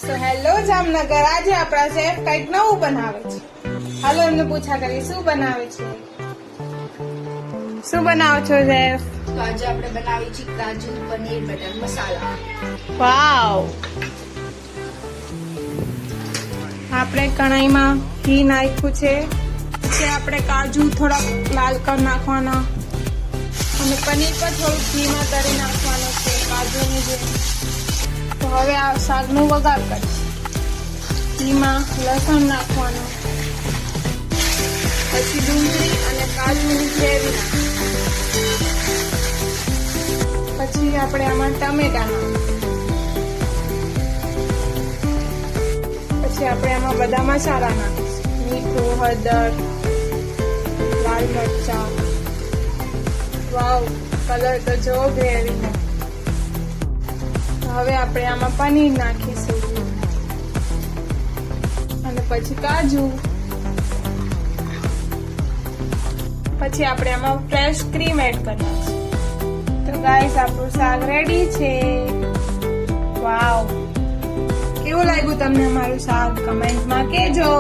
તો હેલો જામનગર, આજે આપણા શેફ કંઈક નવું બનાવે છે. હાલો એમને પૂછા કરી શું બનાવે છે. શું બનાવો છો શેફ? તો આજે આપણે બનાવી છે કાજુ પનીર બટર મસાલા. વાવ. આપણે કઢાઈમાં ઘી નાખ્યું છે. પછી આપણે કાજુ થોડા લાલ કરી નાખવાના અને પનીર પર થોડું ઘીમાં તળી નાખવાનું છે કાજુની જેમ. તો હવે આ શાકનું વઘાર કરીશ. ઘીમાં લસણ નાખવાનું, પછી ડુંગળી અને કાજુની ગ્રેવી નાખવાની, પછી આપણે આમાં ટમેટા નાખીશું, પછી આપણે આમાં બધા મસાલા નાખીશું, મીઠું, હળદર, લાલ મરચાં. વાવ, કલર તો જો ગ્રેવી છે. હવે આપણે આમાં પનીર નાખીશું અને પછી કાજુ, પછી આપણે આમાં ફ્રેશ ક્રીમ એડ કરીશું. તો ગાઈસ આપણું શાક રેડી છે. વાવ, કેવું લાગ્યું તમને અમારું શાક? કમેન્ટમાં કહેજો.